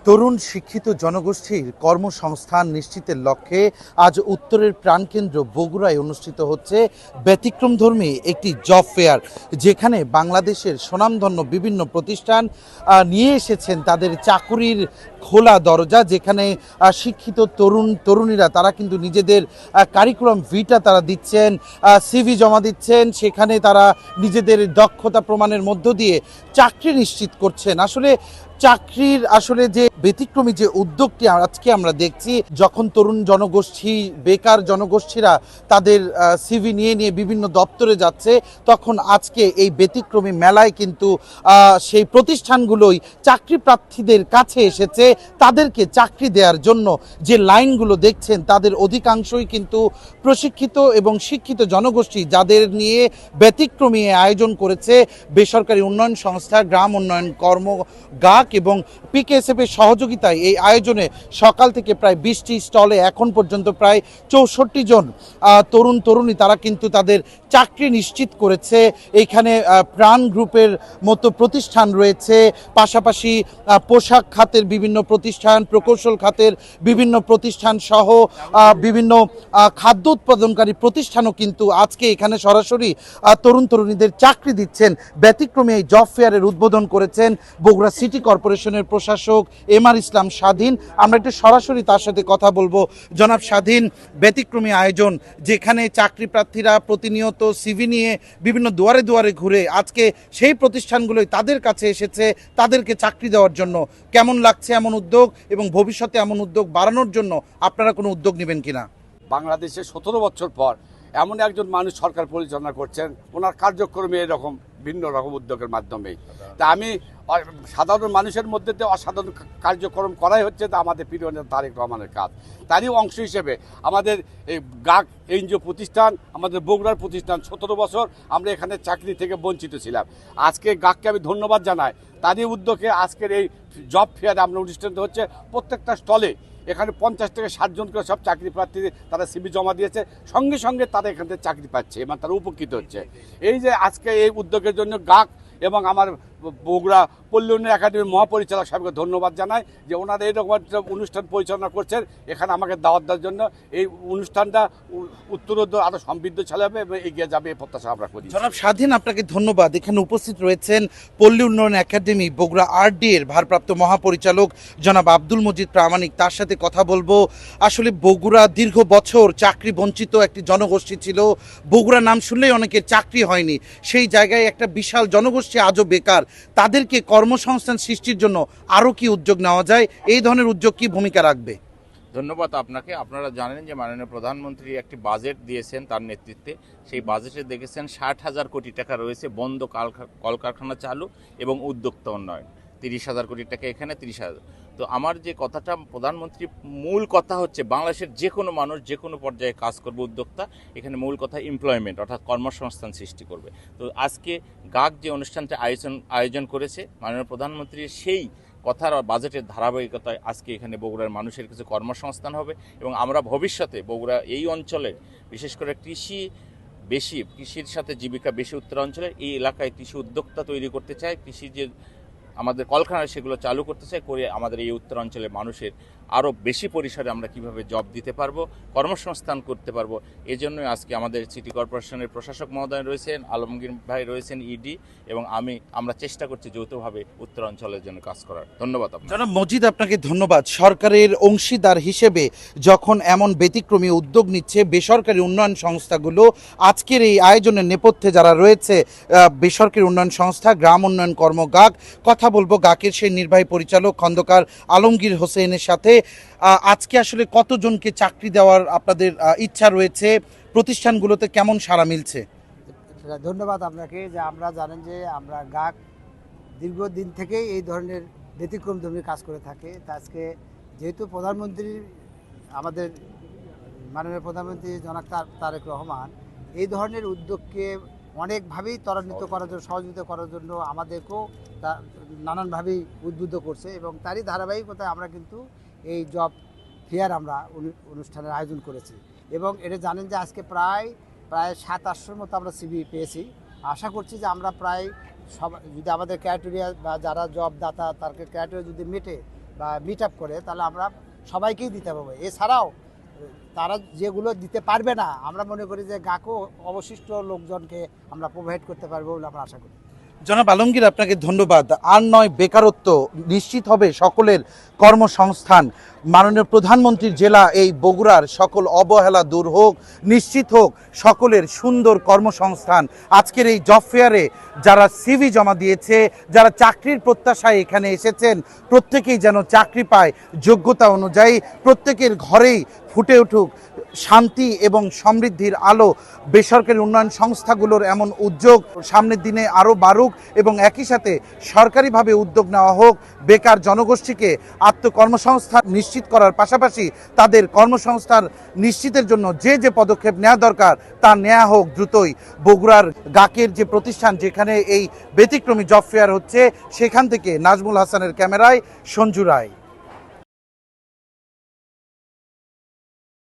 তরুণ শিক্ষিত জনগোষ্ঠীর কর্মসংস্থান নিশ্চিতের লক্ষ্যে আজ উত্তরের প্রাণকেন্দ্র বগুড়ায় অনুষ্ঠিত হচ্ছে ব্যতিক্রমধর্মী একটি জব ফেয়ার, যেখানে বাংলাদেশের স্বনামধন্য বিভিন্ন প্রতিষ্ঠান নিয়ে এসেছেন তাদের চাকুরির খোলা দরজা, যেখানে শিক্ষিত তরুণীরা তারা কিন্তু নিজেদের কারিকুলাম ভিটা তারা দিচ্ছেন, সিভি জমা দিচ্ছেন, সেখানে তারা নিজেদের দক্ষতা প্রমাণের মধ্য দিয়ে চাকরি নিশ্চিত করছেন। চাকরির যে ব্যতিক্রমী যে উদ্যোগটি আজকে আমরা দেখছি, যখন তরুণ জনগোষ্ঠী বেকার জনগোষ্ঠীরা তাদের সিভি নিয়ে বিভিন্ন দপ্তরে যাচ্ছে, তখন আজকে এই ব্যতিক্রমী মেলায় কিন্তু সেই প্রতিষ্ঠানগুলোই চাকরি প্রার্থীদের কাছে এসেছে তাদেরকে চাকরি দেওয়ার জন্য। যে লাইনগুলো দেখছেন তাদের অধিকাংশই কিন্তু প্রশিক্ষিত এবং শিক্ষিত জনগোষ্ঠী, যাদের নিয়ে ব্যতিক্রমী আয়োজন করেছে বেসরকারি উন্নয়ন সংস্থা গ্রাম উন্নয়ন কর্ম গাক এবং পিকেএসএফ এর সহযোগিতায় এই আয়োজনে সকাল থেকে প্রায় 20টি স্টলে এখন পর্যন্ত প্রায় 64 জন তরুণী তারা কিন্তু তাদের চাকরি নিশ্চিত করেছে। এইখানে প্রাণ গ্রুপের মতো প্রতিষ্ঠান রয়েছে, পাশাপাশি পোশাক খাতের বিভিন্ন প্রতিষ্ঠান, প্রকৌশল খাতের বিভিন্ন প্রতিষ্ঠান সহ বিভিন্ন খাদ্য উৎপাদনকারী প্রতিষ্ঠানও কিন্তু আজকে এখানে সরাসরি তরুণীদের চাকরি দিচ্ছেন। ব্যতিক্রমী এই জব ফেয়ারের উদ্বোধন করেছেন বগুড়া সিটি কর্পোরেশনের প্রশাসক এমআর ইসলাম স্বাধীন। আমরা একটু সরাসরি তার সাথে কথা বলবো। জনাব স্বাধীন, ব্যতিক্রমী আয়োজন, যেখানে চাকরি প্রার্থীরা প্রতিনিয়ত সিভি নিয়ে বিভিন্ন দুয়ারে দুয়ারে ঘুরে আজকে সেই প্রতিষ্ঠানগুলোই তাদের কাছে এসেছে তাদেরকে চাকরি দেওয়ার জন্য। কেমন লাগছে এমন উদ্যোগ, এবং ভবিষ্যতে এমন উদ্যোগ বাড়ানোর জন্য আপনারা কোনো উদ্যোগ নেবেন কিনা? বাংলাদেশে 17 বছর পর এমন একজন মানুষ সরকার পরিচালনা করছেন, ওনার কার্যক্রমে এরকম ভিন্ন রকম উদ্যোগের মাধ্যমেই। তা আমি সাধারণ মানুষের মধ্যে দিয়ে অসাধারণ কার্যক্রম করাই হচ্ছে আমাদের প্রিয় নেতা তারেক রহমানের কাজ। তারই অংশ হিসেবে আমাদের এই গাক এনজিও প্রতিষ্ঠান, আমাদের বগুড়ার প্রতিষ্ঠান, 17 বছর আমরা এখানে চাকরি থেকে বঞ্চিত ছিলাম। আজকে গাককে আমি ধন্যবাদ জানাই, তারই উদ্যোগে আজকের এই জব ফেয়ার আমরা অনুষ্ঠিত হচ্ছে। প্রত্যেকটা স্টলে এখানে 50 থেকে 60 জন করে সব চাকরি প্রার্থী তারা সিভি জমা দিয়েছে, সঙ্গে সঙ্গে তারা এখান থেকে চাকরি পাচ্ছে এবং তারা উপকৃত হচ্ছে। এই যে আজকে এই উদ্যোগের জন্য গাক এবং আমার বগুড়া পল্লী উন্নয়ন একাডেমির মহাপরিচালক সাহেবকে ধন্যবাদ জানাই যে ওনারা এইরকম একটা অনুষ্ঠান পরিচালনা করছেন, এখানে আমাকে দাওয়াত দেওয়ার জন্য। এই অনুষ্ঠানটা উত্তরোত্তর আরও সমৃদ্ধশালী হবে এবং এগিয়ে যাবে এই প্রত্যাশা আমরা করি। জনাব স্বাধীন, আপনাকে ধন্যবাদ। এখানে উপস্থিত রয়েছেন পল্লী উন্নয়ন একাডেমি বগুড়া আরডি এর ভারপ্রাপ্ত মহাপরিচালক জনাব আব্দুল মজিদ প্রামাণিক। তার সাথে কথা বলবো। আসলে বগুড়া দীর্ঘ বছর চাকরি বঞ্চিত একটি জনগোষ্ঠী ছিল। বগুড়া নাম শুনলেই অনেকের চাকরি হয়নি, সেই জায়গায় একটা বিশাল জনগোষ্ঠী আজও বেকার। তাদেরকে কর্মসংস্থান সৃষ্টির জন্য আরও কি উদ্যোগ নেওয়া যায়? এই ধরনের উদ্যোগ কি ভূমিকা রাখবে? ধন্যবাদ আপনাকে। আপনারা জানেন যে মাননীয় প্রধানমন্ত্রী একটি বাজেট দিয়েছেন তার নেতৃত্বে। সেই বাজেটে দেখেছেন 60,000 কোটি টাকা রয়েছে বন্ধ কলকারখানা চালু এবং উদ্যোক্তা উন্নয়ন। 30,000 কোটি টাকা এখানে, 30,000। তো আমার যে কথাটা, প্রধানমন্ত্রী মূল কথা হচ্ছে বাংলাদেশের যে কোনো মানুষ যে কোনো পর্যায়ে কাজ করবে, উদ্যোক্তা। এখানে মূল কথা এমপ্লয়মেন্ট, অর্থাৎ কর্মসংস্থান সৃষ্টি করবে। তো আজকে গাক যে অনুষ্ঠানটা আয়োজন করেছে মাননীয় প্রধানমন্ত্রীর সেই কথার বাজেটের ধারাবাহিকতায় আজকে এখানে বগুড়ার মানুষের কিছু কর্মসংস্থান হবে এবং আমরা ভবিষ্যতে বগুড়া এই অঞ্চলে বিশেষ করে কৃষির সাথে জীবিকা বেশি উত্তরাঞ্চলে এই এলাকায় কৃষি উদ্যোক্তা তৈরি করতে চাই। কৃষি যে আমাদের কলকারখানা সেগুলো চালু করতে চাই, করে আমাদের এই উত্তরাঞ্চলের মানুষের আরও বেশি পরিসরে আমরা কিভাবে জব দিতে পারবো, কর্মসংস্থান করতে পারবো। এই জন্যই আজকে আমাদের সিটি কর্পোরেশনের প্রশাসক মহোদয় রয়েছেন, আলমগীর ভাই রয়েছেন, ইডি এবং আমরা চেষ্টা করছি যৌথভাবে উত্তরাঞ্চলের জন্য কাজ করার। ধন্যবাদ আপনাকে। জনাব মজিদ, আপনাকে ধন্যবাদ। সরকারের অংশীদার হিসেবে যখন এমন ব্যতিক্রমী উদ্যোগ নিচ্ছে বেসরকারি উন্নয়ন সংস্থাগুলো, আজকের এই আয়োজনের নেপথ্যে যারা রয়েছে বেসরকারি উন্নয়ন সংস্থা গ্রাম উন্নয়ন কর্ম গাক, কথা বলবো গাকের সেই নির্বাহী পরিচালক খন্দকার আলমগীর হোসেনের সাথে। আজকে আসলে কতজনকে চাকরি দেওয়ার আপনাদের ইচ্ছা রয়েছে? প্রতিষ্ঠানগুলোতে কেমন সাড়া মিলছে? ধন্যবাদ আপনাকে। যে আমরা জানেন যে আমরা গাক দীর্ঘদিন থেকেই এই ধরনের ব্যতিক্রমধর্মী কাজ করে থাকে। তা আজকে যেহেতু আমাদের মাননীয় প্রধানমন্ত্রী জনাব তারেক রহমান এই ধরনের উদ্যোগকে অনেকভাবেই ত্বরান্বিত করার জন্য, সহযোগিতা করার জন্য আমাদেরকেও নানানভাবেই উদ্বুদ্ধ করছে এবং তারই ধারাবাহিকতায় আমরা কিন্তু এই জব ফেয়ার আমরা অনুষ্ঠানের আয়োজন করেছি। এবং এটা জানেন যে আজকে প্রায় 700-800 মতো আমরা সিভি পেয়েছি। আশা করছি যে আমরা প্রায় যদি আমাদের ক্রাইটেরিয়া বা যারা জব দাতা তার ক্রাইটেরিয়া যদি মেটে, বা মিট আপ করে, তাহলে আমরা সবাইকেই দিতে পারবো। এছাড়াও তারা যেগুলো দিতে পারবে না, আমরা মনে করি যে গাকও অবশিষ্ট লোকজনকে আমরা প্রোভাইড করতে পারবো বলে আমরা আশা করি। জনাব আলমগীর, আপনাকে ধন্যবাদ। আর নয় বেকারত্ব, নিশ্চিত হবে সকলের কর্মসংস্থান। মাননীয় প্রধানমন্ত্রীর জেলা এই বগুড়ার সকল অবহেলা দূর হোক, নিশ্চিত হোক সকলের সুন্দর কর্মসংস্থান। আজকের এই জব ফেয়ারে যারা সিভি জমা দিয়েছে, যারা চাকরির প্রত্যাশায় এখানে এসেছেন, প্রত্যেকেই যেন চাকরি পায় যোগ্যতা অনুযায়ী, প্রত্যেকের ঘরেই ফুটে উঠুক শান্তি এবং সমৃদ্ধির আলো। বেসরকারি উন্নয়ন সংস্থাগুলোর এমন উদ্যোগ সামনের দিনে আরও বাড়ুক এবং একই সাথে সরকারিভাবে উদ্যোগ নেওয়া হোক বেকার জনগোষ্ঠীকে আত্মকর্মসংস্থান নিশ্চিত করার পাশাপাশি তাদের কর্মসংস্থান নিশ্চিতের জন্য যে যে পদক্ষেপ নেওয়া দরকার তা নেওয়া হোক দ্রুতই। বগুড়ার গাকের যে প্রতিষ্ঠান যেখানে এই ব্যতিক্রমী জব ফেয়ার হচ্ছে, সেখান থেকে নাজমুল হাসানের ক্যামেরায় সঞ্জু রায়।